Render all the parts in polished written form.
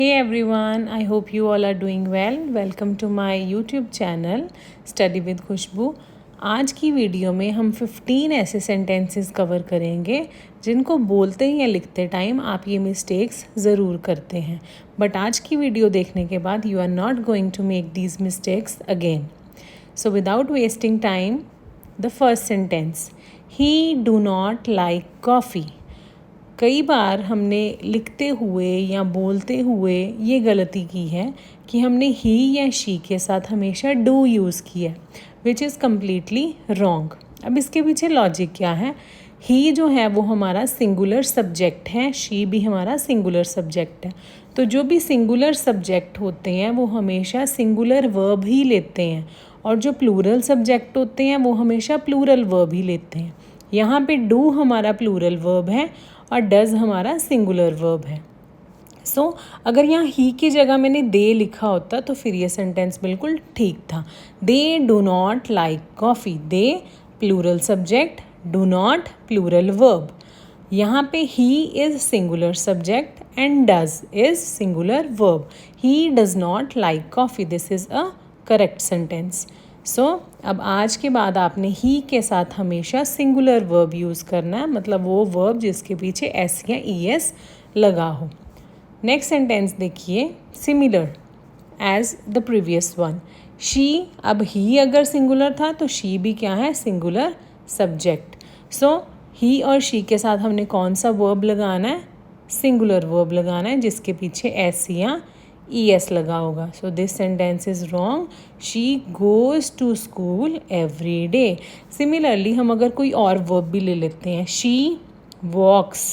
Hey everyone, I hope you all are doing well. Welcome to my YouTube channel Study with खुशबू। आज की video में हम 15 ऐसे sentences cover करेंगे जिनको बोलते या लिखते टाइम आप ये मिस्टेक्स ज़रूर करते हैं, बट आज की वीडियो देखने के बाद you are not going to make these mistakes again. So without wasting time, the first sentence, he do not like coffee. कई बार हमने लिखते हुए या बोलते हुए ये गलती की है कि हमने ही या शी के साथ हमेशा डू यूज़ किया, विच इज़ कम्प्लीटली रॉन्ग। अब इसके पीछे लॉजिक क्या है? ही जो है वो हमारा सिंगुलर सब्जेक्ट है, शी भी हमारा सिंगुलर सब्जेक्ट है। तो जो भी सिंगुलर सब्जेक्ट होते हैं वो हमेशा सिंगुलर वर्ब ही लेते हैं, और जो प्लूरल सब्जेक्ट होते हैं वो हमेशा प्लूरल वर्ब ही लेते हैं। यहाँ पे डू हमारा प्लूरल वर्ब है और डज़ हमारा सिंगुलर वर्ब है। सो अगर यहाँ ही की जगह मैंने दे लिखा होता तो फिर ये सेंटेंस बिल्कुल ठीक था। They do not like coffee. They plural subject, do not plural verb. यहाँ पे he is singular subject and does is singular verb. He does not like coffee. This is a correct sentence. So अब आज के बाद आपने ही के साथ हमेशा सिंगुलर वर्ब यूज़ करना है, मतलब वो वर्ब जिसके पीछे एस या ई एस लगा हो। नेक्स्ट सेंटेंस देखिए, similar as the previous one. She, अब ही अगर सिंगुलर था तो शी भी क्या है? Singular subject. सो ही और शी के साथ हमने कौन सा वर्ब लगाना है? सिंगुलर वर्ब लगाना है जिसके पीछे एस या ई एस लगा होगा। So this sentence is wrong. She goes to school every day. Similarly हम अगर कोई और वर्ब भी ले लेते हैं, शी वॉक्स।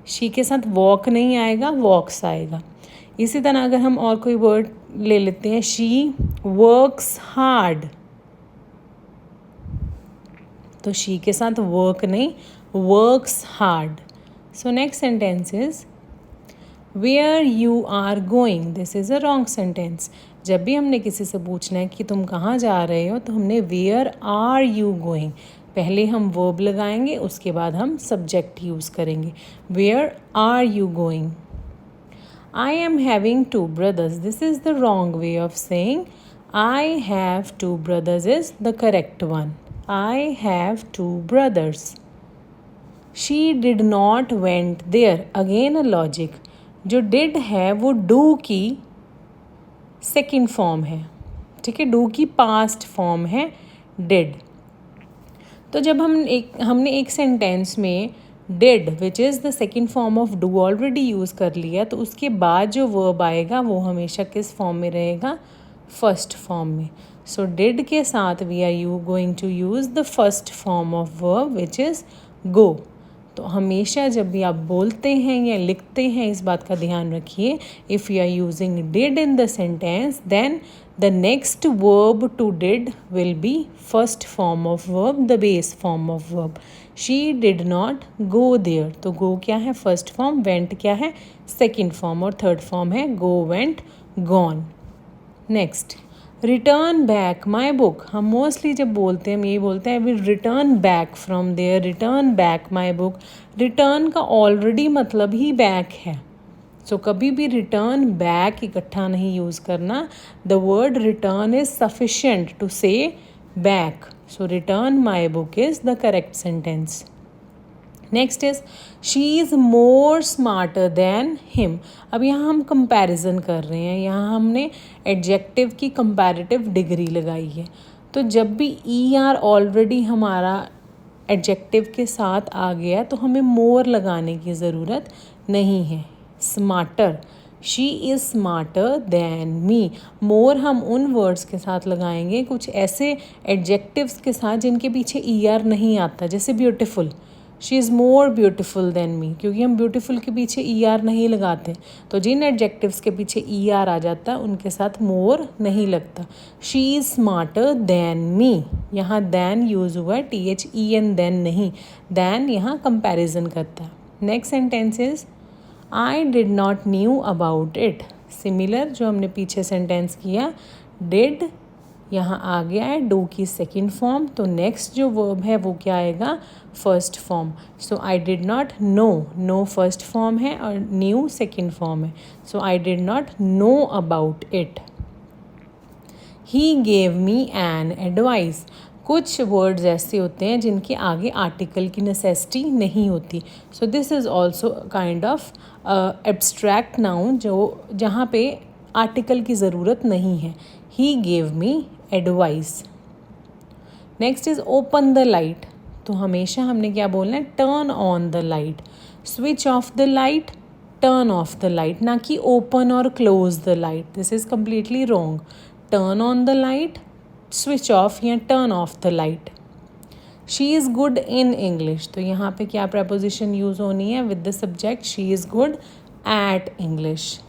शी के साथ वॉक नहीं आएगा, वॉक्स आएगा। इसी तरह अगर हम और कोई वर्ड ले लेते हैं, शी वर्क्स हार्ड, तो शी के साथ वर्क नहीं, works hard. So next sentence is where you are going. This is a wrong sentence. जब भी हमने किसी से पूछना है कि तुम कहाँ जा रहे हो, तो हमने वेयर आर यू गोइंग, पहले हम वर्ब लगाएंगे, उसके बाद हम सब्जेक्ट यूज़ करेंगे। Where are you going. I am having two brothers. This is the wrong way of saying I have two brothers is the correct one. I have two brothers. She did not went there. Again a logic. जो did है वो do की second form है, ठीक है, do की past form है did. तो जब हमने एक सेंटेंस में did which is the second form of do already use कर लिया, तो उसके बाद जो वर्ब आएगा वो हमेशा किस फॉर्म में रहेगा? फर्स्ट फॉर्म में। सो डिड के साथ we are going to use the first form of verb which is go. तो हमेशा जब भी आप बोलते हैं या लिखते हैं, इस बात का ध्यान रखिए, if you are using did in the sentence, then the next verb to did will be first form of verb, the base form of verb. She did not go there, तो गो क्या है? First form. Went क्या है? Second form. और third form है go, went, gone. Next, return back my book. हम mostly जब बोलते हैं हम यही बोलते हैं will return back from there, return back my book. Return का ऑलरेडी मतलब ही बैक है, सो कभी भी रिटर्न बैक इकट्ठा नहीं यूज़ करना। The word return is sufficient to say back. So return my book is the correct sentence. Next is she is more smarter than him. अब यहाँ हम कंपैरिजन कर रहे हैं, यहाँ हमने एडजेक्टिव की कंपैरेटिव डिग्री लगाई है। तो जब भी ई आर ऑलरेडी हमारा एडजेक्टिव के साथ आ गया तो हमें मोर लगाने की ज़रूरत नहीं है। Smarter, she is smarter than me. More हम उन वर्ड्स के साथ लगाएंगे, कुछ ऐसे एडजेक्टिव्स के साथ जिनके पीछे ई आर नहीं आता, जैसे beautiful, she is more beautiful than me, क्योंकि हम ब्यूटिफुल के पीछे ई आर नहीं लगाते। तो जिन एडजेक्टिव्स के पीछे ई आर आ जाता है उनके साथ मोर नहीं लगता। शी इज़ स्मार्टर दैन मी, यहाँ दैन यूज़ हुआ है, THEN दैन नहीं, दैन यहाँ कंपैरिजन करता है। Next sentence is I did not knew about it. Similar जो हमने पीछे सेंटेंस किया, डिड यहाँ आ गया है डू की सेकेंड फॉर्म, तो नेक्स्ट जो वर्ब है वो क्या आएगा, first form. So I did not know, know first form है और न्यू सेकेंड फॉर्म है. So I did not know about it. He gave me an advice. कुछ वर्ड्स ऐसे होते हैं जिनके आगे आर्टिकल की नेसेसिटी नहीं होती. So this is also kind of abstract noun जो जहाँ पे आर्टिकल की ज़रूरत नहीं है. He gave me advice. Next is open the light. तो हमेशा हमने क्या बोलना है, turn on the light. Switch off the light, turn off the light, ना कि ओपन और close the light. This is completely wrong. Turn on the light, switch off या turn off the light. She is good in English. तो यहाँ पे क्या preposition use होनी है, with the subject she is good at English.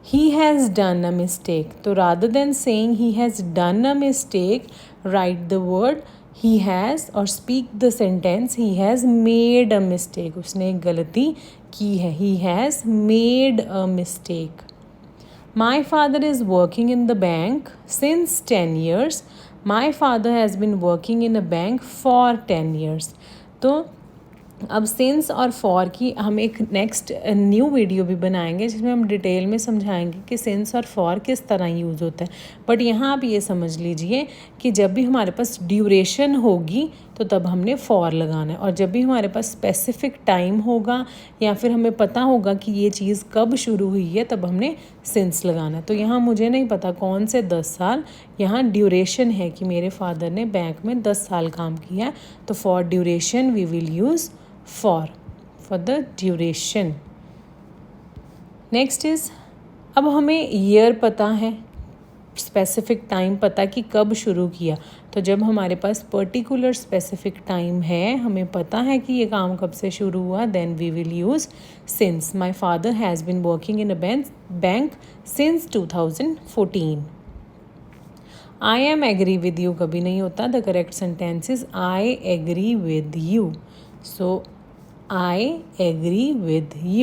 He has done a mistake. तो rather than saying he has done a mistake, write the word he has और speak the sentence he has made a mistake. उसने एक गलती की है. He has made a mistake. My father is working in the bank since 10 years. My father has been working in a bank for 10 years. तो अब since और for की हम एक नेक्स्ट न्यू वीडियो भी बनाएंगे जिसमें हम डिटेल में समझाएंगे कि सिंस और फॉर किस तरह यूज़ होता है. बट यहाँ आप ये समझ लीजिए कि जब भी हमारे पास ड्यूरेशन होगी तो तब हमने फॉर लगाना है, और जब भी हमारे पास स्पेसिफिक टाइम होगा या फिर हमें पता होगा कि ये चीज़ कब शुरू हुई है तब हमने सिंस लगाना है. तो यहाँ मुझे नहीं पता कौन से 10 साल, यहाँ ड्यूरेशन है कि मेरे फादर ने बैंक में 10 साल काम किया है. तो for duration we will use for the duration. Next is, अब हमें ईयर पता है, स्पेसिफिक टाइम पता कि कब शुरू किया. तो जब हमारे पास पर्टिकुलर स्पेसिफिक टाइम है, हमें पता है कि ये काम कब से शुरू हुआ, then we will use since. My father has been working in a bank since 2014. I am agree with you कभी नहीं होता. The correct sentence is I agree with you. So I agree with you.